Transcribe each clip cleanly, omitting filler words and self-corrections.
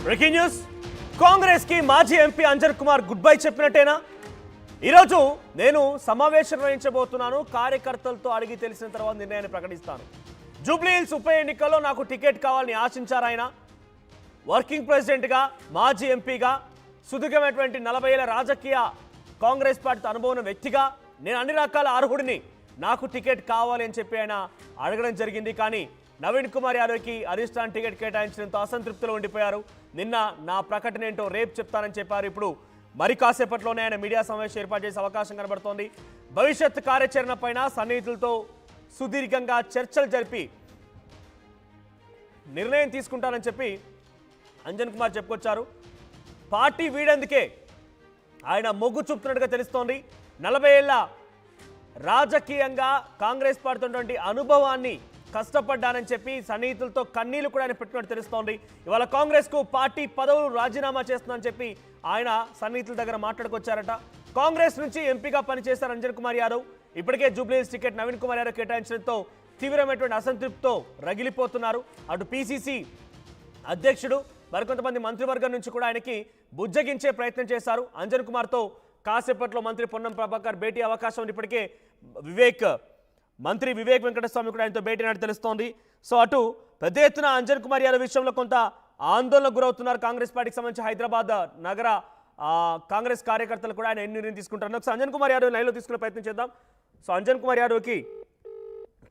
Breaking news Congress కి మాజీ MP Anjan Kumar good bye చెప్పినట్టేనా ఈరోజు నేను సమావేశం నిర్వహించబోతున్నాను కార్యకర్తలతో అడిగి తెలిసిన తర్వాత నిర్ణయాన్ని ప్రకటిస్తాను జూబ్లీ హిల్స్ ఉప ఎన్నికల్లో నాకు టికెట్ కావాలని ఆశించారు ఆయన వర్కింగ్ ప్రెసిడెంట్గా మాజీ ఎంపీగా సుదీర్ఘమైనటువంటి 40 ఏళ్ల రాజకీయ కాంగ్రెస్ పార్టీ అనుభవం ఉన్న వ్యక్తిగా నేను అన్ని రకాల అర్హుడిని నాకు టికెట్ కావాలి అని చెప్పి ఆయన అడగడం జరిగింది కానీ నవీన్ కుమార్ యాదవ్కి అధిష్టానం టికెట్ కేటాయించడంతో అసంతృప్తిలో ఉండిపోయారు నిన్న నా ప్రకటన ఏంటో రేపు చెప్తానని చెప్పారు ఇప్పుడు మరి కాసేపట్లోనే ఆయన మీడియా సమావేశం ఏర్పాటు చేసే అవకాశం కనబడుతోంది భవిష్యత్ కార్యాచరణ పైన సన్నిహితులతో సుదీర్ఘంగా చర్చలు జరిపి నిర్ణయం తీసుకుంటానని చెప్పి అంజన్ కుమార్ చెప్పుకొచ్చారు పార్టీ వీడేందుకే ఆయన మొగ్గు చూపుతున్నట్టుగా తెలుస్తోంది 40 ఏళ్ల రాజకీయంగా కాంగ్రెస్ పార్టీ ఉన్నటువంటి అనుభవాన్ని కష్టపడ్డానని చెప్పి సన్నిహితులతో కన్నీళ్లు కూడా ఆయన పెట్టినట్టు తెలుస్తోంది ఇవాళ కాంగ్రెస్కు పార్టీ పదవులు రాజీనామా చేస్తుందని చెప్పి ఆయన సన్నిహితుల దగ్గర మాట్లాడుకొచ్చారట కాంగ్రెస్ నుంచి ఎంపీగా పనిచేశారు అంజన్ కుమార్ యాదవ్ ఇప్పటికే జూబ్లీ హిల్స్ టికెట్ నవీన్ కుమార్ యాదవ్ కేటాయించడంతో తీవ్రమైనటువంటి అసంతృప్తితో రగిలిపోతున్నారు అటు పీసీసీ అధ్యక్షుడు మరికొంతమంది మంత్రివర్గం నుంచి కూడా ఆయనకి బుజ్జగించే ప్రయత్నం చేశారు అంజన్ కుమార్తో కాసేపట్లో మంత్రి పొన్నం ప్రభాకర్ భేటీ అవకాశం ఉంది ఇప్పటికే మంత్రి వివేక్ వెంకటస్వామి కూడా ఆయనతో భేటీ అయినట్టు తెలుస్తోంది సో అటు పెద్ద ఎత్తున అంజన్ కుమార్ యాదవ్ విషయంలో కొంత ఆందోళనకు గురవుతున్నారు కాంగ్రెస్ పార్టీకి సంబంధించి హైదరాబాద్ నగర కాంగ్రెస్ కార్యకర్తలు కూడా ఆయన ఎన్ని నిర్ణయం తీసుకుంటారు ఒకసారి అంజన్ కుమార్ యాదవ్ లైవ్లో తీసుకునే ప్రయత్నం చేద్దాం సో అంజన్ కుమార్ యాదవ్కి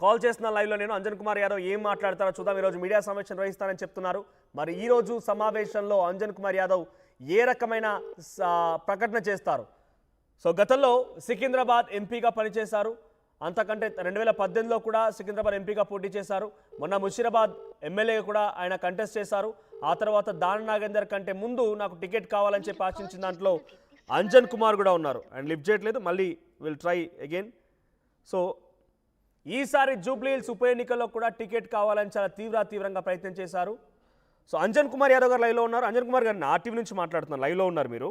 కాల్ చేస్తున్న లైవ్లో నేను అంజన్ కుమార్ యాదవ్ ఏం మాట్లాడతారో చూద్దాం ఈరోజు మీడియా సమావేశం నిర్వహిస్తానని చెప్తున్నారు మరి ఈరోజు సమావేశంలో అంజన్ కుమార్ యాదవ్ ఏ రకమైన ప్రకటన చేస్తారు సో గతంలో సికింద్రాబాద్ ఎంపీగా పనిచేశారు అంతకంటే 2018లో కూడా సికింద్రాబాద్ ఎంపీగా పోటీ చేశారు మొన్న ముషీరాబాద్ ఎమ్మెల్యేగా కూడా ఆయన కంటెస్ట్ చేశారు ఆ తర్వాత దాన నాగేందర్ కంటే ముందు నాకు టికెట్ కావాలని చెప్పి ఆశించిన దాంట్లో అంజన్ కుమార్ కూడా ఉన్నారు అండ్ లిఫ్ట్ చేయట్లేదు మళ్ళీ విల్ ట్రై అగైన్ సో ఈసారి జూబ్లీ హిల్స్ ఉప ఎన్నికల్లో కూడా టికెట్ కావాలని చాలా తీవ్రంగా ప్రయత్నం చేశారు సో అంజన్ కుమార్ యాదవ్ గారు లైవ్లో ఉన్నారు అంజన్ కుమార్ గారు నా టీవీ నుంచి మాట్లాడుతున్నారు లైవ్లో ఉన్నారు మీరు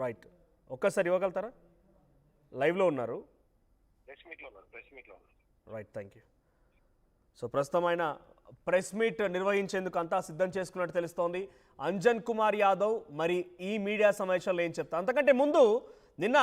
రైట్ ఒక్కసారి ఇవ్వగలుగుతారా లైవ్లో ఉన్నారు రైట్ థ్యాంక్ యూ సో ప్రస్తుతం ఆయన ప్రెస్ మీట్ నిర్వహించేందుకు అంతా సిద్ధం చేసుకున్నట్టు తెలుస్తోంది అంజన్ కుమార్ యాదవ్ మరి ఈ మీడియా సమావేశంలో ఏం చెప్తారు అంతకంటే ముందు నిన్న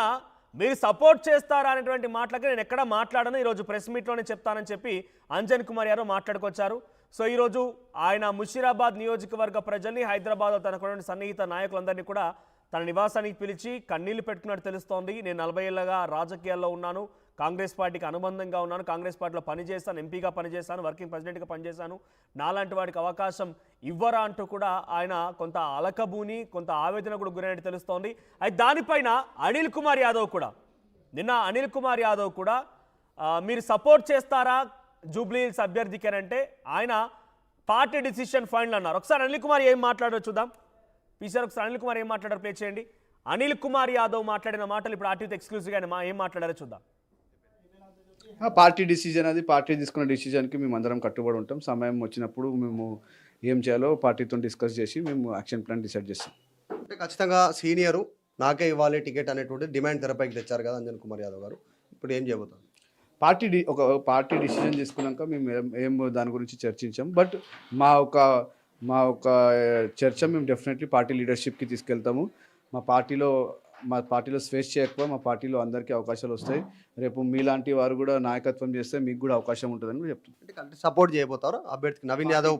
మీరు సపోర్ట్ చేస్తారా అనేటువంటి మాటలకి నేను ఎక్కడ మాట్లాడను ఈరోజు ప్రెస్ మీట్లోనే చెప్తానని చెప్పి అంజన్ కుమార్ యాదవ్ మాట్లాడుకొచ్చారు సో ఈరోజు ఆయన ముషీరాబాద్ నియోజకవర్గ ప్రజల్ని హైదరాబాద్లో తనకున్న సన్నిహిత నాయకులందరినీ కూడా తన నివాసానికి పిలిచి కన్నీళ్లు పెట్టుకున్నట్టు తెలుస్తోంది నేను 40 ఏళ్ళగా రాజకీయాల్లో ఉన్నాను కాంగ్రెస్ పార్టీకి అనుబంధంగా ఉన్నాను కాంగ్రెస్ పార్టీలో పనిచేస్తాను ఎంపీగా పనిచేశాను వర్కింగ్ ప్రెసిడెంట్గా పనిచేశాను నాలాంటి వాడికి అవకాశం ఇవ్వరా అంటూ కూడా ఆయన కొంత అలకబూని కొంత ఆవేదన కూడా గురైనట్టు తెలుస్తోంది అయితే దానిపైన అనిల్ కుమార్ యాదవ్ కూడా నిన్న అనిల్ కుమార్ యాదవ్ కూడా మీరు సపోర్ట్ చేస్తారా జూబ్లీ హిల్స్ అభ్యర్థికి అంటే ఆయన పార్టీ డిసిషన్ ఫైనల్ అన్నారు ఒకసారి అనిల్ కుమార్ ఏం మాట్లాడారో చూద్దాం పీసీఆర్ ఒకసారి అనిల్ కుమార్ ఏం మాట్లాడారు ప్లే చేయండి అనిల్ కుమార్ యాదవ్ మాట్లాడిన మాటలు ఇప్పుడు ఆర్టీవీ ఎక్స్క్లూజివ్గా ఏం మాట్లాడారో చూద్దాం పార్టీ డిసిజన్ అది పార్టీ తీసుకున్న డిసిజన్కి మేము అందరం కట్టుబడి ఉంటాం సమయం వచ్చినప్పుడు మేము ఏం చేయాలో పార్టీతో డిస్కస్ చేసి మేము యాక్షన్ ప్లాన్ డిసైడ్ చేస్తాం అంటే ఖచ్చితంగా సీనియరు నాకే ఇవ్వాలి టికెట్ అనేటువంటి డిమాండ్ తెరపైకి తెచ్చారు కదా అంజన్ కుమార్ యాదవ్ గారు ఇప్పుడు ఏం చేయబోతారు ఒక పార్టీ డిసిజన్ తీసుకున్నాక మేము ఏం దాని గురించి చర్చించాం బట్ మా ఒక చర్చ మేము డెఫినెట్లీ పార్టీ లీడర్షిప్కి తీసుకెళ్తాము మా పార్టీలో స్వేచ్ఛ ఎక్కువ మా పార్టీలో అందరికీ అవకాశాలు వస్తాయి రేపు మీలాంటి వారు కూడా నాయకత్వం చేస్తే మీకు కూడా అవకాశం ఉంటుందని కూడా చెప్తున్నాను అంటే సపోర్ట్ చేయబోతారు అభ్యర్థికి నవీన్ యాదవ్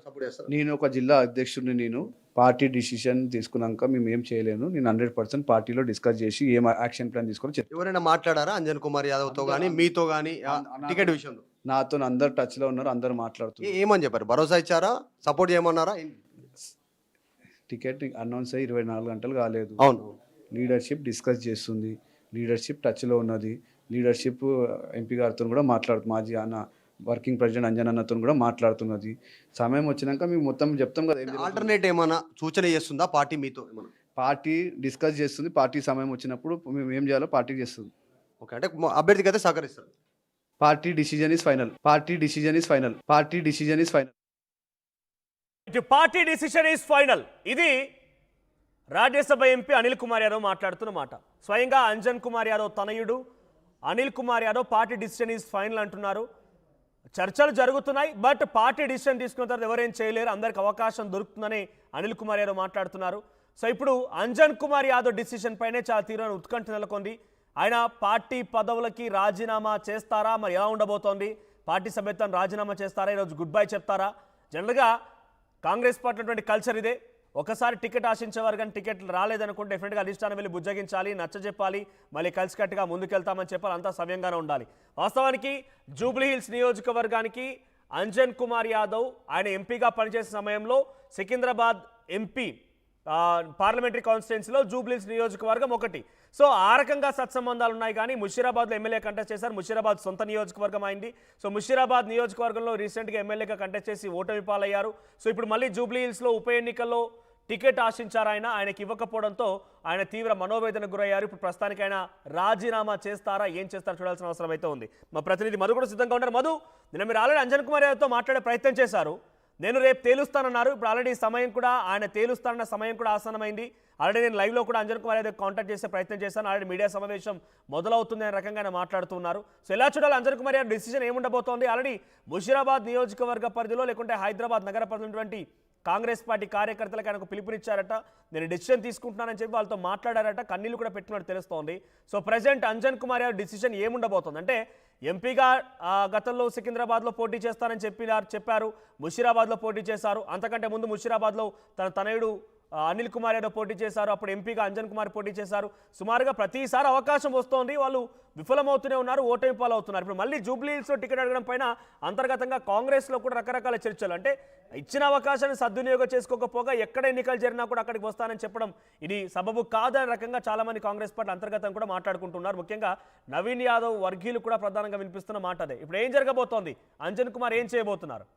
సపోర్ట్ చేస్తారు నేను ఒక జిల్లా అధ్యక్షుడిని నేను పార్టీ డిసిషన్ తీసుకున్నాక మేము ఏం చేయలేను నేను 100% పార్టీలో డిస్కస్ చేసి ఏం యాక్షన్ ప్లాన్ తీసుకొని చెప్తాను ఎవరైనా మాట్లాడారా అంజన్ కుమార్ యాదవ్తో కానీ మీతో కానీ టికెట్ విషయంలో నాతో అందరు టచ్లో ఉన్నారు అందరు మాట్లాడుతున్నారు ఏమని చెప్పారు భరోసా ఇచ్చారా సపోర్ట్ చేయమన్నారా టికెట్ అనౌన్స్ అయ్యి 24 గంటలు కాలేదు అవును లీడర్షిప్ డిస్కస్ చేస్తుంది లీడర్షిప్ టచ్లో ఉన్నది లీడర్షిప్ ఎంపీ గారితో కూడా మాజీ అన్న వర్కింగ్ ప్రెసిడెంట్ అంజన్ అన్నతో కూడా మాట్లాడుతున్నది సమయం వచ్చినాక మేము మొత్తం చెప్తాం కదా ఆల్టర్నేట్ ఏమైనా సూచన చేస్తుందా పార్టీ మీతో ఏమన్నా పార్టీ డిస్కస్ చేస్తుంది పార్టీ సమయం వచ్చినప్పుడు మేము ఏం చేయాలో పార్టీ చేస్తుంది ఓకే అంటే అభ్యర్థికి అయితే సహకరిస్తారు party decision is final party decision is final party decision is final party decision is final ఇది రాజ్యసభ ఎంపీ అనిల్ కుమార్ యాదవ్ మాట్లాడుతున్న మాట స్వయంగా అంజన్ కుమార్ యాదవ్ తనయుడు Anil Kumar Yadav party decision is final అంటున్నారు చర్చలు జరుగుతున్నాయి. బట్ పార్టీ డిసిషన్ తీసుకున్న తర్వాత ఎవరేం చేయలేరు, అందరికి అవకాశం దొరుకుతుందని అనిల్ కుమార్ యాదవ్ మాట్లాడుతున్నారు. సో ఇప్పుడు అంజన్ కుమార్ యాదవ్ డిసిషన్ పైనే చాలా తీవ్రమైన ఉత్కంఠ నెలకొంది. ఆయన పార్టీ పదవులకి రాజీనామా చేస్తారా, మరి ఎలా ఉండబోతోంది, పార్టీ సభ్యత్వం రాజీనామా చేస్తారా, ఈరోజు గుడ్ బై చెప్తారా? జనరల్గా కాంగ్రెస్ పార్టీ కల్చర్ ఇదే. ఒకసారి టికెట్ ఆశించేవారు కానీ టికెట్ రాలేదనుకుంటే డెఫినెట్గా అధిష్టానం వెళ్ళి బుజ్జగించాలి, నచ్చజెప్పాలి, మళ్ళీ కలిసికట్టుగా ముందుకెళ్తామని చెప్పాలి, అంతా సవ్యంగానే ఉండాలి. వాస్తవానికి జూబ్లీహిల్స్ నియోజకవర్గానికి అంజన్ కుమార్ యాదవ్ ఆయన ఎంపీగా పనిచేసే సమయంలో సికింద్రాబాద్ ఎంపీ పార్లమెంటరీ కాన్స్టిట్యున్సీలో జూబ్లీహిల్స్ నియోజకవర్గం ఒకటి. సో ఆ రకంగా సత్సంబంధాలు ఉన్నాయి. కానీ ముషీరాబాద్లో ఎమ్మెల్యే కంటెస్ట్ చేశారు. ముషీరాబాద్ సొంత నియోజకవర్గం అయింది. సో ముషీరాబాద్ నియోజకవర్గంలో రీసెంట్గా ఎమ్మెల్యేగా కంటెస్ట్ చేసి ఓటమి పాలయ్యారు. సో ఇప్పుడు మళ్ళీ జూబ్లీహిల్స్లో ఉప ఎన్నికల్లో టికెట్ ఆశించారు. ఆయనకి ఇవ్వకపోవడంతో ఆయన తీవ్ర మనోవేదనకు గురయ్యారు. ఇప్పుడు ప్రస్తుతానికి ఆయన రాజీనామా చేస్తారా, ఏం చేస్తారో చూడాల్సిన అవసరం అయితే ఉంది. మా ప్రతినిధి మధు కూడా సిద్ధంగా ఉన్నారు. మధు, నిన్న మీరు ఆల్రెడీ అంజన్ కుమార్ యాదవ్తో మాట్లాడే ప్రయత్నం చేశారు. నేను రేపు తేలుస్తానన్నారు. ఇప్పుడు ఆల్రెడీ సమయం కూడా, ఆయన తేలుస్తానన్న సమయం కూడా ఆసన్నమైంది. ఆల్రెడీ నేను లైవ్లో కూడా అంజన్ కుమార్ యాదవ్ కాంటాక్ట్ చేసే ప్రయత్నం చేశాను. ఆల్రెడీ మీడియా సమావేశం మొదలవుతుంది అనే రకంగా ఆయన మాట్లాడుతున్నారు. సో ఎలా చూడాలి అంజన్ కుమార్ యాదవ్ డిసిజన్ ఏముండబోతోంది? ఆల్రెడీ ముషీరాబాద్ నియోజకవర్గ పరిధిలో లేకుంటే హైదరాబాద్ నగర పరిధిలో కాంగ్రెస్ పార్టీ కార్యకర్తలకు ఆయనకు పిలుపునిచ్చారట. నేను డిసిషన్ తీసుకుంటున్నానని చెప్పి వాళ్ళతో మాట్లాడారట. కన్నీళ్లు కూడా పెట్టినట్టు తెలుస్తోంది. So present Anjan Kumar Yadav decision ఏముండబోతోంది అంటే, ఎంపీగా గతంలో సికింద్రాబాద్లో పోటీ చేస్తానని చెప్పారు. ముషీరాబాద్లో పోటీ చేశారు. అంతకంటే ముందు ముషీరాబాద్లో తన తనయుడు అనిల్ కుమార్ యాదవ్ పోటీ చేశారు. అప్పుడు ఎంపీగా అంజన్ కుమార్ పోటీ చేశారు. సుమారుగా ప్రతిసారి అవకాశం వస్తోంది, వాళ్ళు విఫలమవుతూనే ఉన్నారు, ఓటమి పాలవుతున్నారు. ఇప్పుడు మళ్ళీ జూబ్లీహిల్స్లో టికెట్ అడగడం పైన అంతర్గతంగా కాంగ్రెస్లో కూడా రకరకాల చర్చలు. అంటే ఇచ్చిన అవకాశాన్ని సద్వినియోగం చేసుకోకపోగా ఎక్కడ ఎన్నికలు జరిగినా కూడా అక్కడికి వస్తానని చెప్పడం ఇది సబబు కాదనే రకంగా చాలామంది కాంగ్రెస్ పార్టీ అంతర్గతం కూడా మాట్లాడుకుంటున్నారు. ముఖ్యంగా నవీన్ యాదవ్ వర్గీయులు కూడా ప్రధానంగా వినిపిస్తున్న మాట అదే. ఇప్పుడు ఏం జరగబోతోంది, అంజన్ కుమార్ ఏం చేయబోతున్నారు?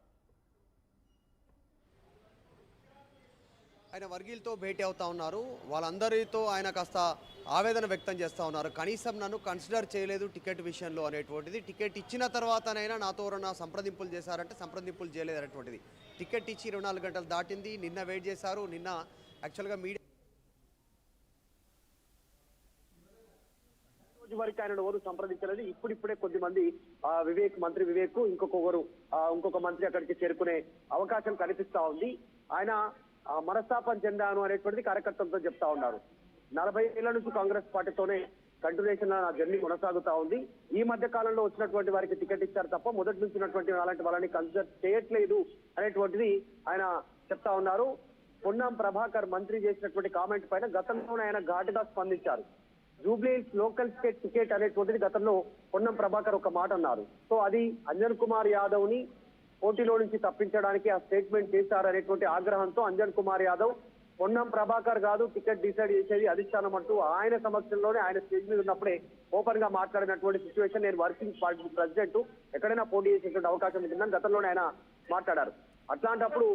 ఆయన వర్గీయులతో భేటీ అవుతా ఉన్నారు. వాళ్ళందరితో ఆయన కాస్త ఆవేదన వ్యక్తం చేస్తూ ఉన్నారు. కనీసం నన్ను కన్సిడర్ చేయలేదు టికెట్ విషయంలో అనేటువంటిది. టికెట్ ఇచ్చిన తర్వాతనైనా నాతో ఎవరైనా సంప్రదింపులు చేశారంటే సంప్రదింపులు చేయలేదు అనేటువంటిది. టికెట్ ఇచ్చి 24 గంటలు దాటింది. నిన్న వెయిట్ చేశారు. నిన్న యాక్చువల్గా మీడియా వరకు ఆయన ఎవరు సంప్రదించలేదు. ఇప్పుడిప్పుడే కొద్దిమంది మంత్రి వివేక్ ఇంకొక మంత్రి అక్కడికి చేరుకునే అవకాశం కనిపిస్తా ఉంది. ఆయన మనస్తాపం చెందాను అనేటువంటిది కార్యకర్తలతో చెప్తా ఉన్నారు. 40 ఏళ్ల నుంచి కాంగ్రెస్ పార్టీతోనే కంటిన్యూషన్ నా జర్నీ కొనసాగుతా ఉంది. ఈ మధ్య కాలంలో వచ్చినటువంటి వారికి టికెట్ ఇచ్చారు తప్ప మొదటి నుంచి ఉన్నటువంటి అలాంటి వాళ్ళని కన్సిడర్ చేయట్లేదు అనేటువంటిది ఆయన చెప్తా ఉన్నారు. పొన్నం ప్రభాకర్ మంత్రి చేసినటువంటి కామెంట్ పైన గతంలోనే ఆయన ఘాటుగా స్పందించారు. జూబ్లీహిల్స్ లోకల్ స్టేట్ టికెట్ అనేటువంటిది గతంలో పొన్నం ప్రభాకర్ ఒక మాట అన్నారు. సో అది అంజన్ కుమార్ యాదవ్ ని పోటీలో నుంచి తప్పించడానికి ఆ స్టేట్మెంట్ చేశారనేటువంటి ఆగ్రహంతో అంజన్ కుమార్ యాదవ్ పొన్నం ప్రభాకర్ కాదు టికెట్ డిసైడ్ చేసేది అధిష్టానం అంటూ ఆయన సమక్షంలోనే ఆయన స్టేజ్ మీద ఉన్నప్పుడే ఓపెన్ గా మాట్లాడినటువంటి సిచ్యువేషన్. నేను వర్కింగ్ పార్టీ ప్రెసిడెంట్, ఎక్కడైనా పోటీ చేసేటువంటి అవకాశం ఉంటుందని గతంలోనే ఆయన మాట్లాడారు. అట్లాంటప్పుడు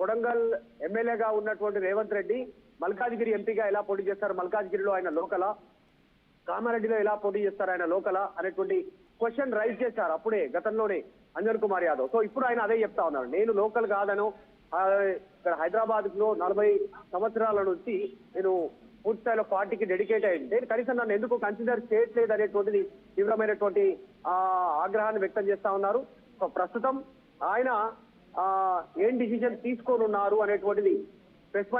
కొడంగల్ ఎమ్మెల్యేగా ఉన్నటువంటి రేవంత్ రెడ్డి మల్కాజ్గిరి ఎంపీగా ఎలా పోటీ చేస్తారు, మల్కాజ్గిరిలో ఆయన లోకల, కామారెడ్డిలో ఎలా పోటీ చేస్తారు ఆయన లోకల అనేటువంటి క్వశ్చన్ రైజ్ చేశారు అప్పుడే గతంలోనే అంజన్ కుమార్ యాదవ్. సో ఇప్పుడు ఆయన అదే చెప్తా ఉన్నారు, నేను లోకల్ కాదను, ఇక్కడ హైదరాబాద్ లో 40 సంవత్సరాల నుంచి నేను పూర్తి స్థాయిలో పార్టీకి డెడికేట్ అయింది, కనీసం నన్ను ఎందుకు కన్సిడర్ చేయట్లేదు అనేటువంటిది తీవ్రమైనటువంటి ఆగ్రహాన్ని వ్యక్తం చేస్తా ఉన్నారు. సో ప్రస్తుతం ఆయన ఏం డిసిజన్ తీసుకోనున్నారు అనేటువంటిది ప్రెస్